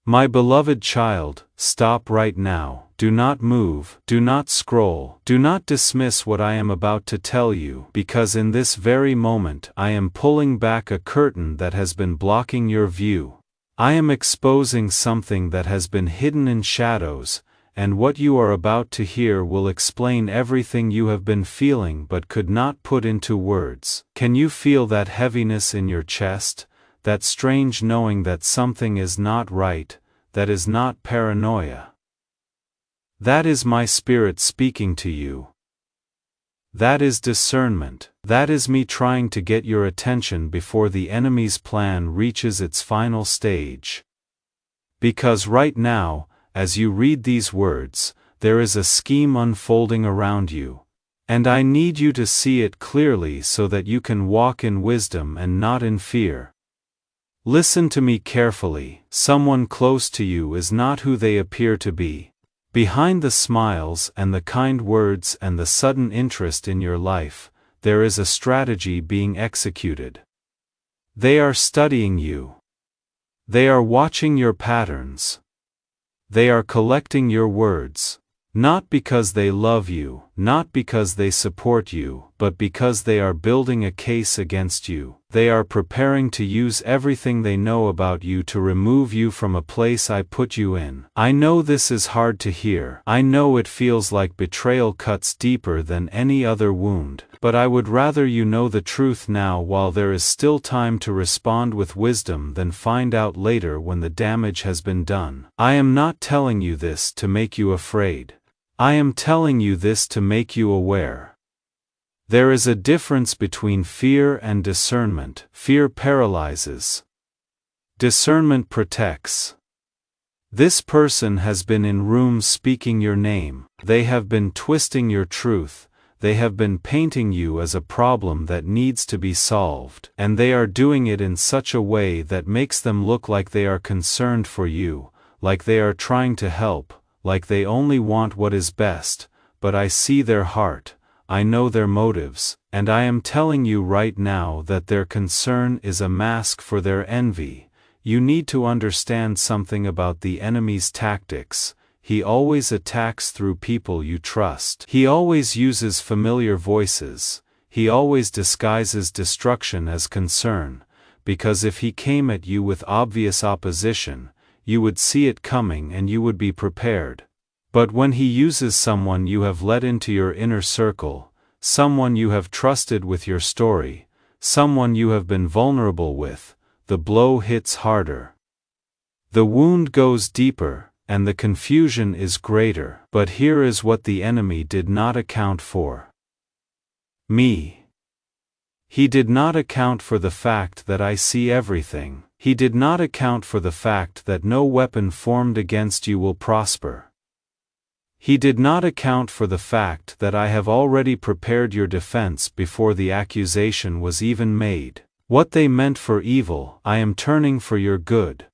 My beloved child, stop right now. Do not move, do not scroll, do not dismiss what I am about to tell you, because in this very moment I am pulling back a curtain that has been blocking your view. I am exposing something that has been hidden in shadows, and what you are about to hear will explain everything you have been feeling but could not put into words. Can you feel that heaviness in your chest? That strange knowing that something is not right, that is not paranoia. That is my spirit speaking to you. That is discernment. That is me trying to get your attention before the enemy's plan reaches its final stage. Because right now, as you read these words, there is a scheme unfolding around you. And I need you to see it clearly so that you can walk in wisdom and not in fear. Listen to me carefully. Someone close to you is not who they appear to be. Behind the smiles and the kind words and the sudden interest in your life, there is a strategy being executed. They are studying you. They are watching your patterns. They are collecting your words. Not because they love you, not because they support you, but because they are building a case against you. They are preparing to use everything they know about you to remove you from a place I put you in. I know this is hard to hear. I know it feels like betrayal cuts deeper than any other wound, but I would rather you know the truth now while there is still time to respond with wisdom than find out later when the damage has been done. I am not telling you this to make you afraid. I am telling you this to make you aware. There is a difference between fear and discernment. Fear paralyzes. Discernment protects. This person has been in rooms speaking your name. They have been twisting your truth. They have been painting you as a problem that needs to be solved. And they are doing it in such a way that makes them look like they are concerned for you, like they are trying to help, like they only want what is best. But I see their heart. I know their motives, and I am telling you right now that their concern is a mask for their envy. You need to understand something about the enemy's tactics. He always attacks through people you trust. He always uses familiar voices. He always disguises destruction as concern, because if he came at you with obvious opposition, you would see it coming and you would be prepared. But when he uses someone you have let into your inner circle, someone you have trusted with your story, someone you have been vulnerable with, the blow hits harder. The wound goes deeper, and the confusion is greater. But here is what the enemy did not account for. Me. He did not account for the fact that I see everything. He did not account for the fact that no weapon formed against you will prosper. He did not account for the fact that I have already prepared your defense before the accusation was even made. What they meant for evil, I am turning for your good.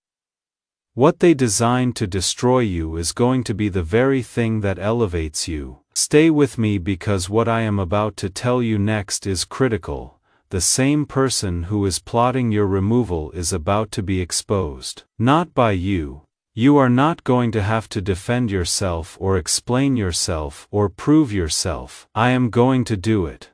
What they designed to destroy you is going to be the very thing that elevates you. Stay with me because what I am about to tell you next is critical. The same person who is plotting your removal is about to be exposed. Not by you. You are not going to have to defend yourself or explain yourself or prove yourself. I am going to do it.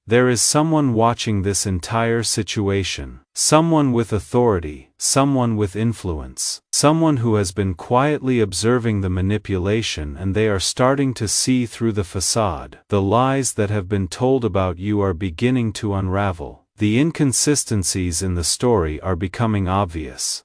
There is someone watching this entire situation. Someone with authority, someone with influence, someone who has been quietly observing the manipulation, and they are starting to see through the facade. The lies that have been told about you are beginning to unravel. The inconsistencies in the story are becoming obvious.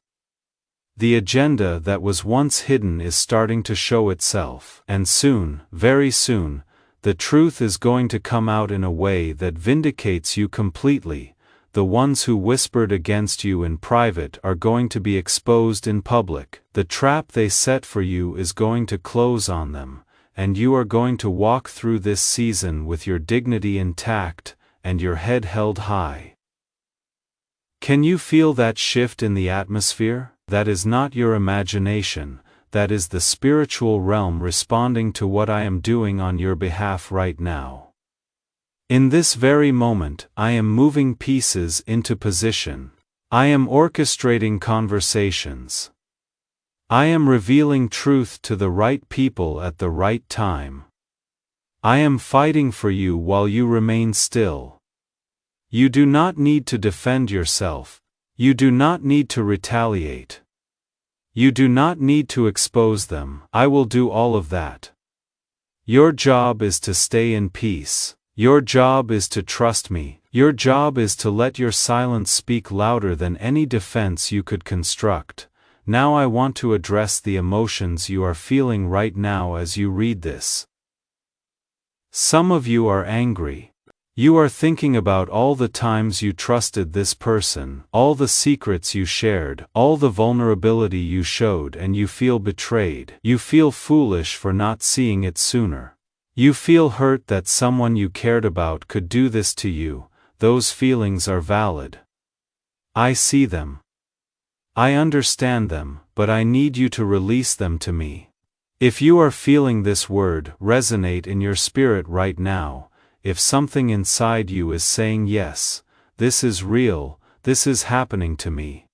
The agenda that was once hidden is starting to show itself. And soon, very soon, the truth is going to come out in a way that vindicates you completely. The ones who whispered against you in private are going to be exposed in public. The trap they set for you is going to close on them, and you are going to walk through this season with your dignity intact and your head held high. Can you feel that shift in the atmosphere? That is not your imagination. That is the spiritual realm responding to what I am doing on your behalf right now. In this very moment, I am moving pieces into position. I am orchestrating conversations. I am revealing truth to the right people at the right time. I am fighting for you while you remain still. You do not need to defend yourself. You do not need to retaliate. You do not need to expose them. I will do all of that. Your job is to stay in peace. Your job is to trust me. Your job is to let your silence speak louder than any defense you could construct. Now I want to address the emotions you are feeling right now as you read this. Some of you are angry. You are thinking about all the times you trusted this person, all the secrets you shared, all the vulnerability you showed, and you feel betrayed. You feel foolish for not seeing it sooner. You feel hurt that someone you cared about could do this to you. Those feelings are valid. I see them. I understand them, but I need you to release them to me. If you are feeling this word resonate in your spirit right now, if something inside you is saying yes, this is real, this is happening to me,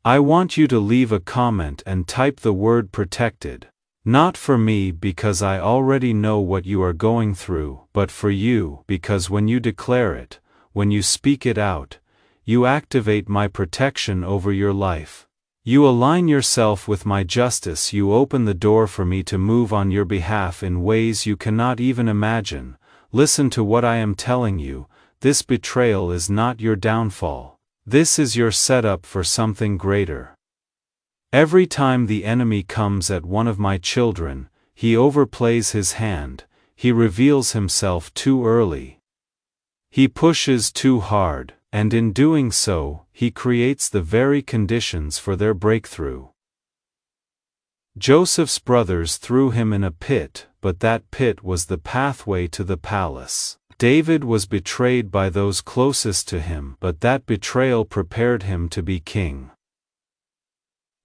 I want you to leave a comment and type the word protected. Not for me because I already know what you are going through, but for you because when you declare it, when you speak it out, you activate my protection over your life. You align yourself with my justice. You open the door for me to move on your behalf in ways you cannot even imagine. Listen to what I am telling you. This betrayal is not your downfall. This is your setup for something greater. Every time the enemy comes at one of my children, he overplays his hand, he reveals himself too early. He pushes too hard, and in doing so, he creates the very conditions for their breakthrough. Joseph's brothers threw him in a pit, but that pit was the pathway to the palace. David was betrayed by those closest to him, but that betrayal prepared him to be king.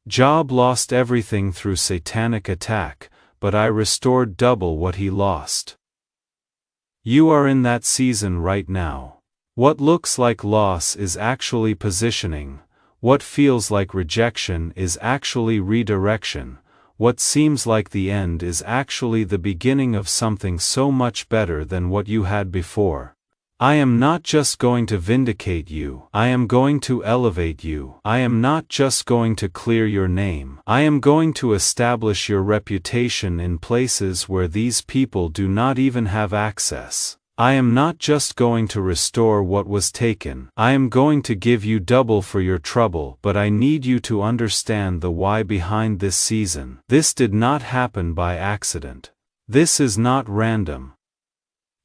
Job lost everything through satanic attack, but I restored double what he lost. You are in that season right now. What looks like loss is actually positioning. What feels like rejection is actually redirection. What seems like the end is actually the beginning of something so much better than what you had before. I am not just going to vindicate you, I am going to elevate you. I am not just going to clear your name, I am going to establish your reputation in places where these people do not even have access. I am not just going to restore what was taken, I am going to give you double for your trouble. But I need you to understand the why behind this season. This did not happen by accident. This is not random.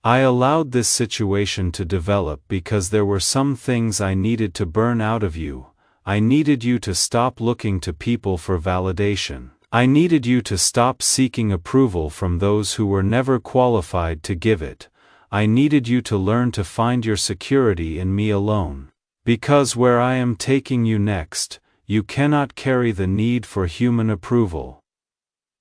I allowed this situation to develop because there were some things I needed to burn out of you. I needed you to stop looking to people for validation. I needed you to stop seeking approval from those who were never qualified to give it. I needed you to learn to find your security in me alone. Because where I am taking you next, you cannot carry the need for human approval.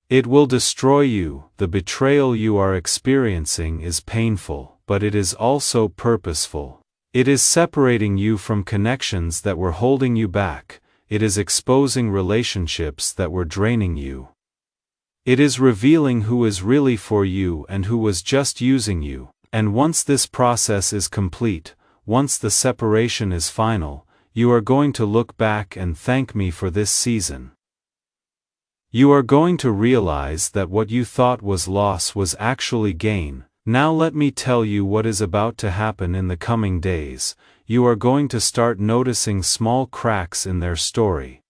It will destroy you. The betrayal you are experiencing is painful, but it is also purposeful. It is separating you from connections that were holding you back. It is exposing relationships that were draining you. It is revealing who is really for you and who was just using you. And once this process is complete, once the separation is final, you are going to look back and thank me for this season. You are going to realize that what you thought was loss was actually gain. Now let me tell you what is about to happen in the coming days. You are going to start noticing small cracks in their story.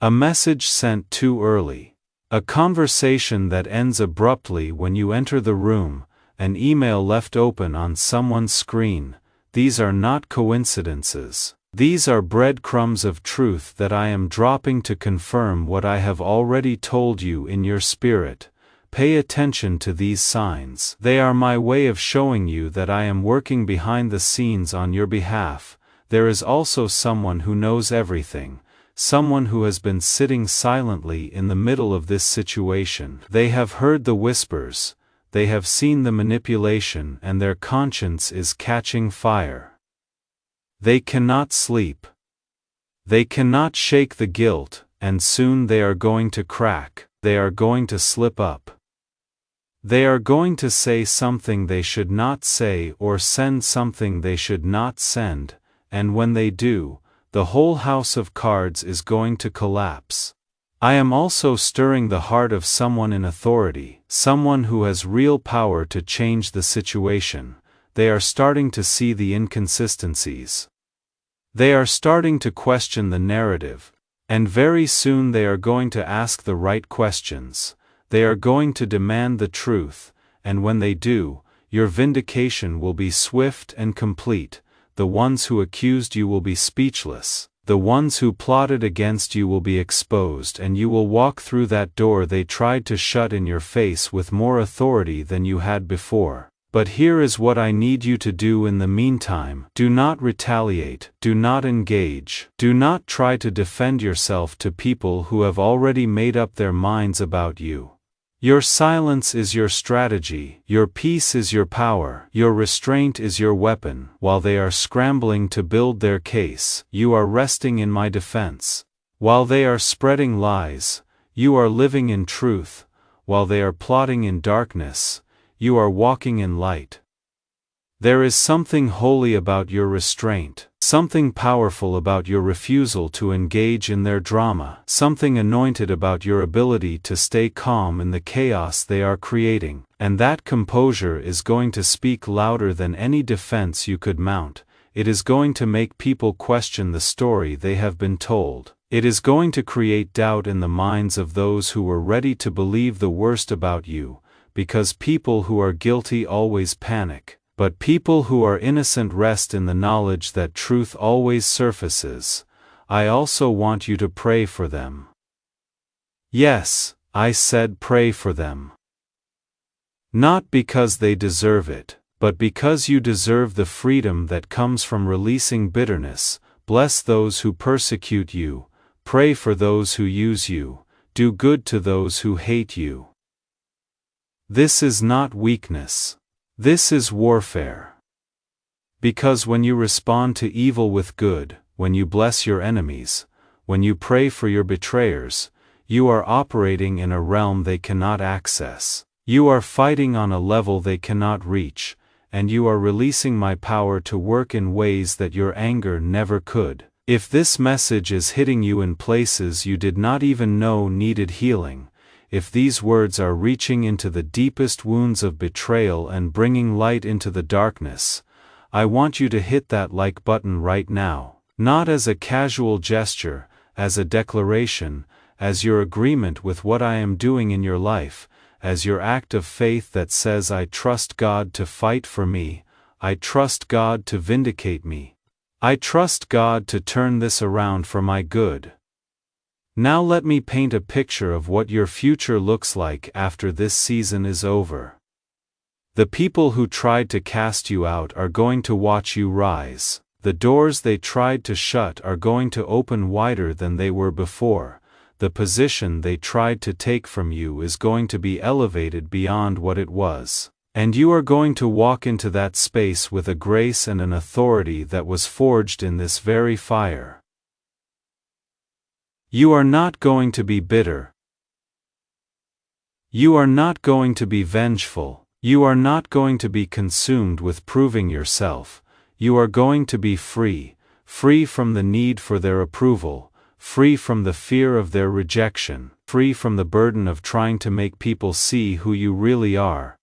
A message sent too early. A conversation that ends abruptly when you enter the room. An email left open on someone's screen. These are not coincidences. These are breadcrumbs of truth that I am dropping to confirm what I have already told you in your spirit. Pay attention to these signs. They are my way of showing you that I am working behind the scenes on your behalf. There is also someone who knows everything. Someone who has been sitting silently in the middle of this situation. They have heard the whispers. They have seen the manipulation, and their conscience is catching fire. They cannot sleep. They cannot shake the guilt. and soon they are going to crack, they are going to slip up. They are going to say something they should not say or send something they should not send, and when they do, the whole house of cards is going to collapse. I am also stirring the heart of someone in authority, someone who has real power to change the situation. They are starting to see the inconsistencies. They are starting to question the narrative, and very soon they are going to ask the right questions. They are going to demand the truth, and when they do, your vindication will be swift and complete. The ones who accused you will be speechless. The ones who plotted against you will be exposed, and you will walk through that door they tried to shut in your face with more authority than you had before. But here is what I need you to do in the meantime. Do not retaliate, do not engage, do not try to defend yourself to people who have already made up their minds about you. Your silence is your strategy, your peace is your power, your restraint is your weapon. While they are scrambling to build their case, you are resting in my defense. While they are spreading lies, you are living in truth. While they are plotting in darkness, you are walking in light. There is something holy about your restraint, something powerful about your refusal to engage in their drama, something anointed about your ability to stay calm in the chaos they are creating, and that composure is going to speak louder than any defense you could mount. It is going to make people question the story they have been told. It is going to create doubt in the minds of those who were ready to believe the worst about you, because people who are guilty always panic. But people who are innocent rest in the knowledge that truth always surfaces. I also want you to pray for them. Yes, I said pray for them. Not because they deserve it, but because you deserve the freedom that comes from releasing bitterness. Bless those who persecute you, pray for those who use you, do good to those who hate you. This is not weakness. This is warfare. Because when you respond to evil with good, when you bless your enemies, when you pray for your betrayers, you are operating in a realm they cannot access. You are fighting on a level they cannot reach, and you are releasing my power to work in ways that your anger never could. If this message is hitting you in places you did not even know needed healing, if these words are reaching into the deepest wounds of betrayal and bringing light into the darkness, I want you to hit that like button right now, not as a casual gesture, as a declaration, as your agreement with what I am doing in your life, as your act of faith that says I trust God to fight for me, I trust God to vindicate me, I trust God to turn this around for my good. Now let me paint a picture of what your future looks like after this season is over. The people who tried to cast you out are going to watch you rise. The doors they tried to shut are going to open wider than they were before. The position they tried to take from you is going to be elevated beyond what it was. And you are going to walk into that space with a grace and an authority that was forged in this very fire. You are not going to be bitter. You are not going to be vengeful. You are not going to be consumed with proving yourself. You are going to be free, free from the need for their approval, free from the fear of their rejection, free from the burden of trying to make people see who you really are.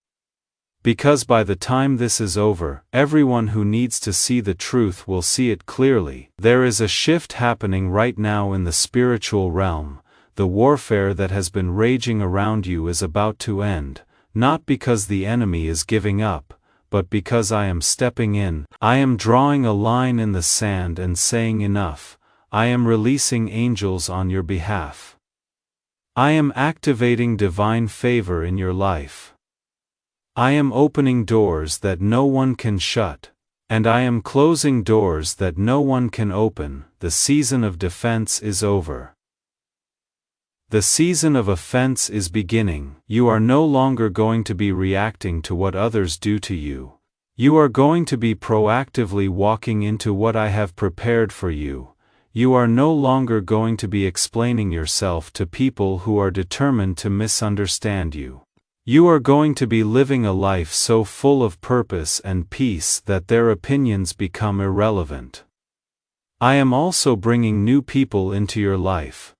Because by the time this is over, everyone who needs to see the truth will see it clearly. There is a shift happening right now in the spiritual realm. The warfare that has been raging around you is about to end, not because the enemy is giving up, but because I am stepping in. I am drawing a line in the sand and saying enough. I am releasing angels on your behalf. I am activating divine favor in your life. I am opening doors that no one can shut, and I am closing doors that no one can open. The season of defense is over. The season of offense is beginning. You are no longer going to be reacting to what others do to you. You are going to be proactively walking into what I have prepared for you. You are no longer going to be explaining yourself to people who are determined to misunderstand you. You are going to be living a life so full of purpose and peace that their opinions become irrelevant. I am also bringing new people into your life.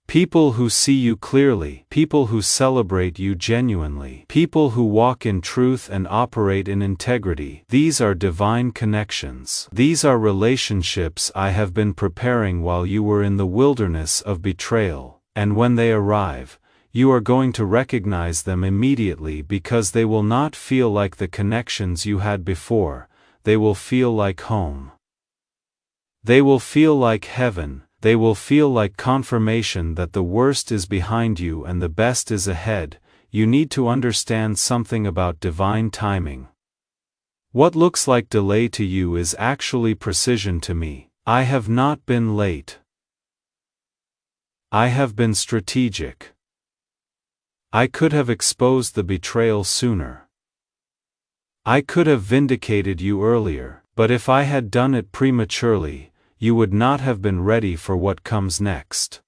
People who see you clearly, people who celebrate you genuinely, people who walk in truth and operate in integrity. These are divine connections. These are relationships I have been preparing while you were in the wilderness of betrayal, and when they arrive, you are going to recognize them immediately because they will not feel like the connections you had before, they will feel like home. They will feel like heaven. They will feel like confirmation that the worst is behind you and the best is ahead. You need to understand something about divine timing. What looks like delay to you is actually precision to me. I have not been late. I have been strategic. I could have exposed the betrayal sooner. I could have vindicated you earlier, but if I had done it prematurely, you would not have been ready for what comes next.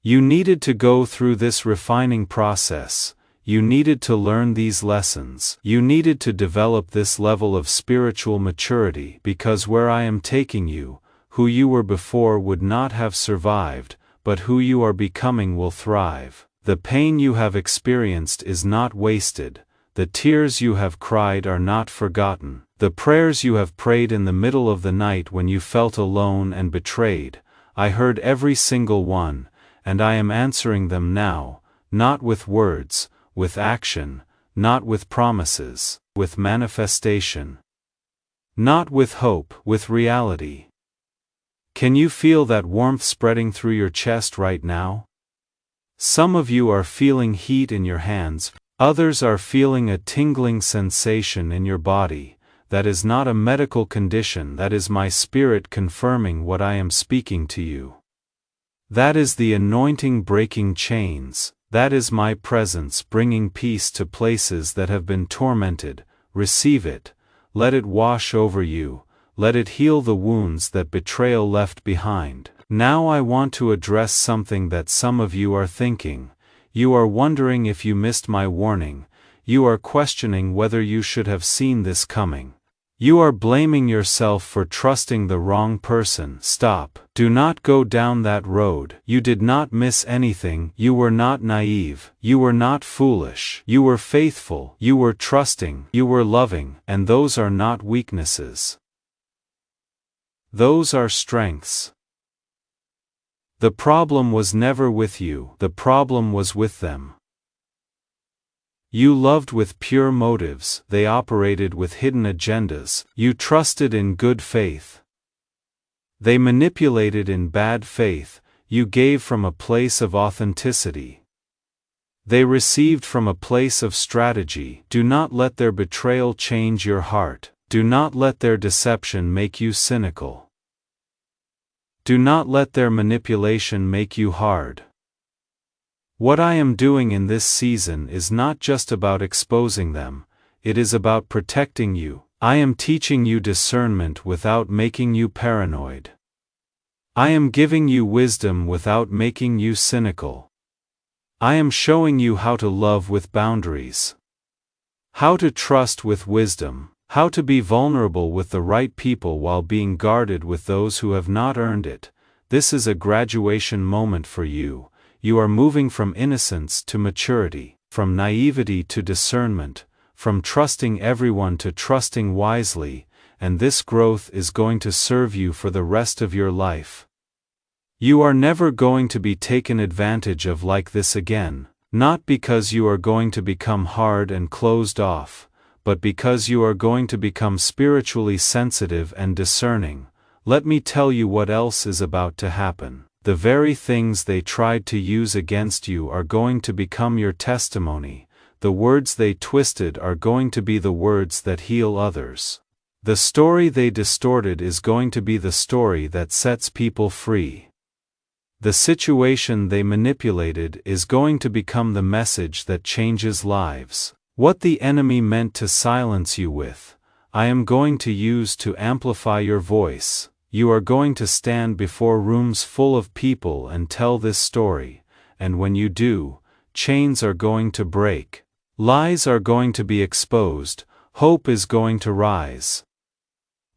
You needed to go through this refining process, you needed to learn these lessons, you needed to develop this level of spiritual maturity because where I am taking you, who you were before would not have survived, but who you are becoming will thrive. The pain you have experienced is not wasted, the tears you have cried are not forgotten. The prayers you have prayed in the middle of the night when you felt alone and betrayed, I heard every single one, and I am answering them now, not with words, with action, not with promises, with manifestation. Not with hope, with reality. Can you feel that warmth spreading through your chest right now? Some of you are feeling heat in your hands, others are feeling a tingling sensation in your body. That is not a medical condition, that is my spirit confirming what I am speaking to you. That is the anointing breaking chains, that is my presence bringing peace to places that have been tormented. Receive it, let it wash over you, let it heal the wounds that betrayal left behind. Now I want to address something that some of you are thinking. You are wondering if you missed my warning, you are questioning whether you should have seen this coming. You are blaming yourself for trusting the wrong person. Stop. Do not go down that road. You did not miss anything. You were not naive. You were not foolish. You were faithful. You were trusting. You were loving. And those are not weaknesses. Those are strengths. The problem was never with you. The problem was with them. You loved with pure motives, they operated with hidden agendas, you trusted in good faith. They manipulated in bad faith, you gave from a place of authenticity. They received from a place of strategy. Do not let their betrayal change your heart, do not let their deception make you cynical. Do not let their manipulation make you hard. What I am doing in this season is not just about exposing them, it is about protecting you. I am teaching you discernment without making you paranoid. I am giving you wisdom without making you cynical. I am showing you how to love with boundaries. How to trust with wisdom, how to be vulnerable with the right people while being guarded with those who have not earned it. This is a graduation moment for you. You are moving from innocence to maturity, from naivety to discernment, from trusting everyone to trusting wisely, and this growth is going to serve you for the rest of your life. You are never going to be taken advantage of like this again, not because you are going to become hard and closed off, but because you are going to become spiritually sensitive and discerning. Let me tell you what else is about to happen. The very things they tried to use against you are going to become your testimony. The words they twisted are going to be the words that heal others. The story they distorted is going to be the story that sets people free. The situation they manipulated is going to become the message that changes lives. What the enemy meant to silence you with, I am going to use to amplify your voice. You are going to stand before rooms full of people and tell this story, and when you do, chains are going to break. Lies are going to be exposed, hope is going to rise.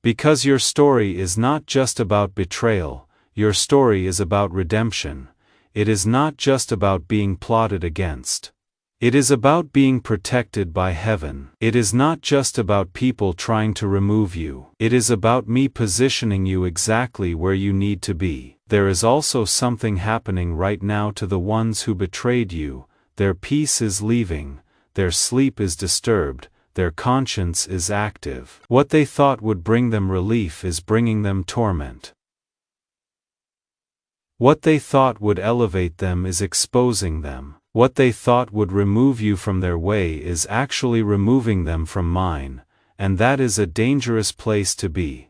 Because your story is not just about betrayal, your story is about redemption. It is not just about being plotted against. It is about being protected by heaven. It is not just about people trying to remove you. It is about me positioning you exactly where you need to be. There is also something happening right now to the ones who betrayed you. Their peace is leaving, their sleep is disturbed, their conscience is active. What they thought would bring them relief is bringing them torment. What they thought would elevate them is exposing them. What they thought would remove you from their way is actually removing them from mine, and that is a dangerous place to be.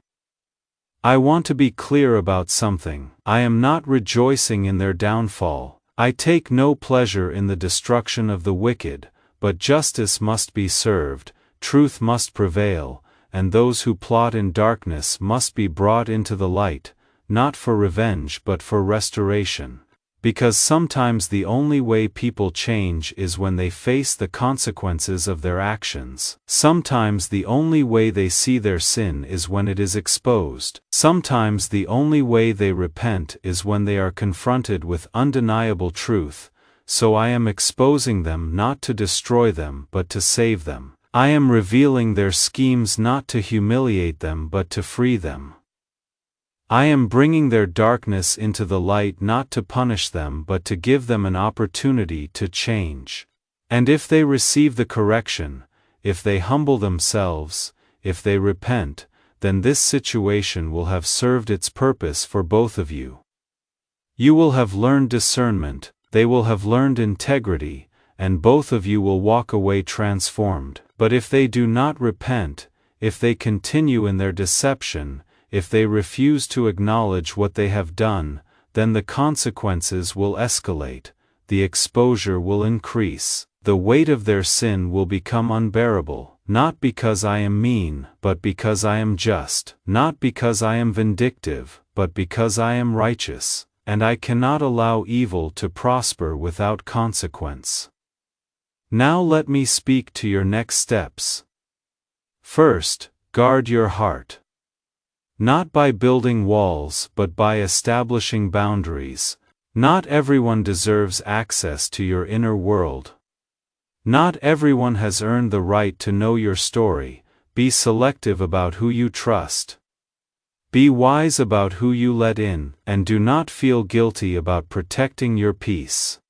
I want to be clear about something. I am not rejoicing in their downfall. I take no pleasure in the destruction of the wicked, but justice must be served, truth must prevail, and those who plot in darkness must be brought into the light, not for revenge but for restoration. Because sometimes the only way people change is when they face the consequences of their actions. Sometimes the only way they see their sin is when it is exposed. Sometimes the only way they repent is when they are confronted with undeniable truth. So I am exposing them not to destroy them but to save them. I am revealing their schemes not to humiliate them but to free them. I am bringing their darkness into the light not to punish them but to give them an opportunity to change. And if they receive the correction, if they humble themselves, if they repent, then this situation will have served its purpose for both of you. You will have learned discernment, they will have learned integrity, and both of you will walk away transformed. But if they do not repent, if they continue in their deception, if they refuse to acknowledge what they have done, then the consequences will escalate, the exposure will increase, the weight of their sin will become unbearable, not because I am mean, but because I am just, not because I am vindictive, but because I am righteous, and I cannot allow evil to prosper without consequence. Now let me speak to your next steps. First, guard your heart. Not by building walls but by establishing boundaries. Not everyone deserves access to your inner world. Not everyone has earned the right to know your story. Be selective about who you trust. Be wise about who you let in, and do not feel guilty about protecting your peace.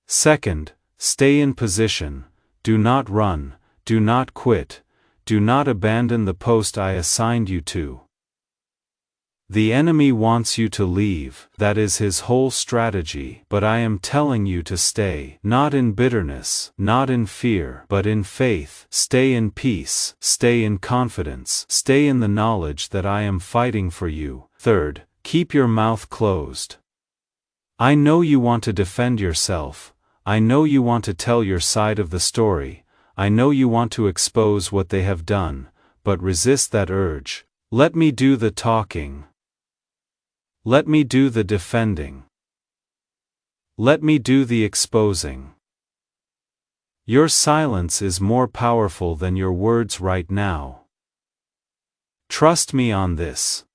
Second, stay in position. Do not run, do not quit. Do not abandon the post I assigned you to. The enemy wants you to leave, that is his whole strategy, but I am telling you to stay, not in bitterness, not in fear, but in faith. Stay in peace, stay in confidence, stay in the knowledge that I am fighting for you. Third, keep your mouth closed. I know you want to defend yourself, I know you want to tell your side of the story. I know you want to expose what they have done, but resist that urge. Let me do the talking. Let me do the defending. Let me do the exposing. Your silence is more powerful than your words right now. Trust me on this.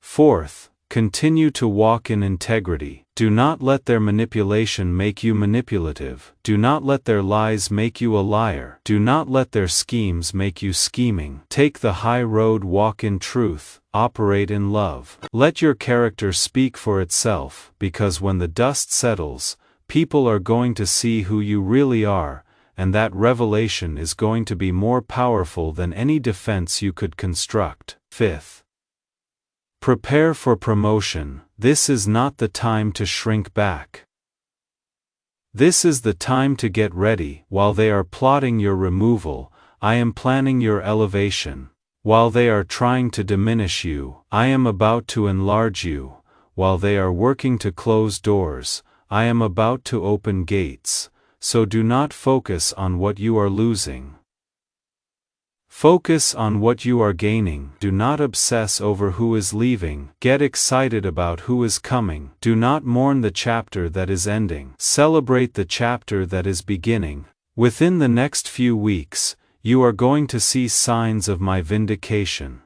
Fourth, continue to walk in integrity. Do not let their manipulation make you manipulative. Do not let their lies make you a liar. Do not let their schemes make you scheming. Take the high road, walk in truth, operate in love. Let your character speak for itself, because when the dust settles, people are going to see who you really are, and that revelation is going to be more powerful than any defense you could construct. Fifth, prepare for promotion. This is not the time to shrink back. This is the time to get ready. While they are plotting your removal, I am planning your elevation. While they are trying to diminish you, I am about to enlarge you. While they are working to close doors, I am about to open gates. So do not focus on what you are losing. Focus on what you are gaining. Do not obsess over who is leaving. Get excited about who is coming. Do not mourn the chapter that is ending. Celebrate the chapter that is beginning. Within the next few weeks, you are going to see signs of my vindication.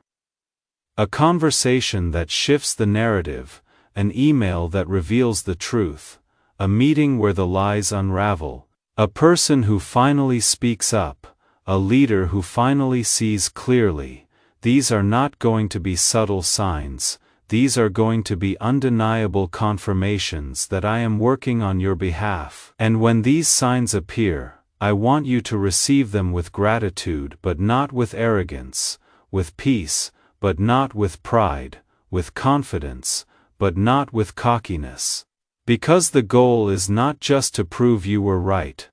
A conversation that shifts the narrative, an email that reveals the truth, a meeting where the lies unravel, a person who finally speaks up, a leader who finally sees clearly. These are not going to be subtle signs, these are going to be undeniable confirmations that I am working on your behalf. And when these signs appear, I want you to receive them with gratitude but not with arrogance, with peace but not with pride, with confidence but not with cockiness. Because the goal is not just to prove you were right.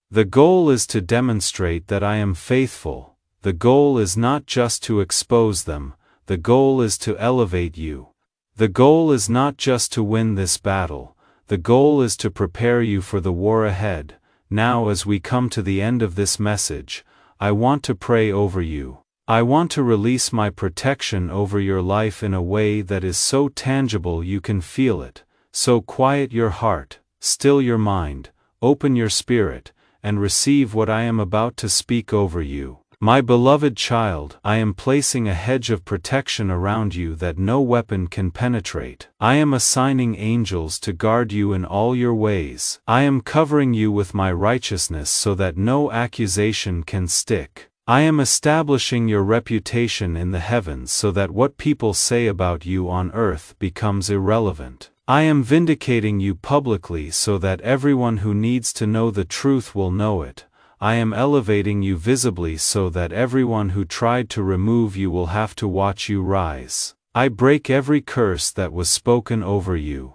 The goal is to demonstrate that I am faithful. The goal is not just to expose them, the goal is to elevate you. The goal is not just to win this battle, the goal is to prepare you for the war ahead. Now, as we come to the end of this message, I want to pray over you. I want to release my protection over your life in a way that is so tangible you can feel it. So quiet your heart, still your mind, open your spirit, and receive what I am about to speak over you. My beloved child, I am placing a hedge of protection around you that no weapon can penetrate. I am assigning angels to guard you in all your ways. I am covering you with my righteousness so that no accusation can stick. I am establishing your reputation in the heavens so that what people say about you on earth becomes irrelevant. I am vindicating you publicly so that everyone who needs to know the truth will know it. I am elevating you visibly so that everyone who tried to remove you will have to watch you rise. I break every curse that was spoken over you.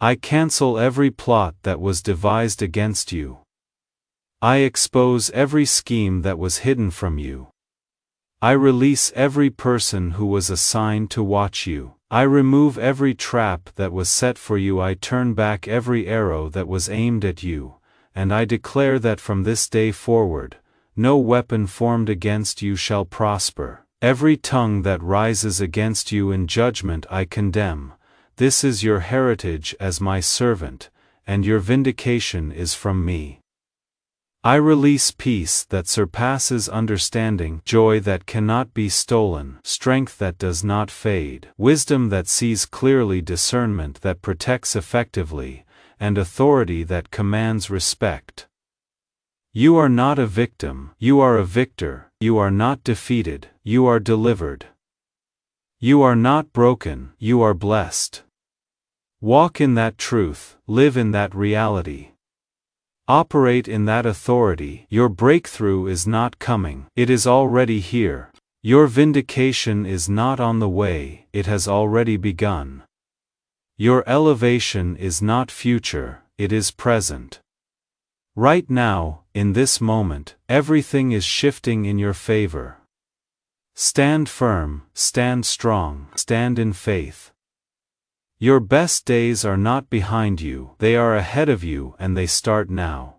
I cancel every plot that was devised against you. I expose every scheme that was hidden from you. I release every person who was assigned to watch you. I remove every trap that was set for you. I turn back every arrow that was aimed at you, and I declare that from this day forward, no weapon formed against you shall prosper. Every tongue that rises against you in judgment I condemn. This is your heritage as my servant, and your vindication is from me. I release peace that surpasses understanding, joy that cannot be stolen, strength that does not fade, wisdom that sees clearly, discernment that protects effectively, and authority that commands respect. You are not a victim, you are a victor. You are not defeated, you are delivered. You are not broken, you are blessed. Walk in that truth, live in that reality. Operate in that authority. Your breakthrough is not coming, it is already here. Your vindication is not on the way, it has already begun. Your elevation is not future, it is present. Right now, in this moment, everything is shifting in your favor. Stand firm, stand strong, stand in faith. Your best days are not behind you, they are ahead of you, and they start now.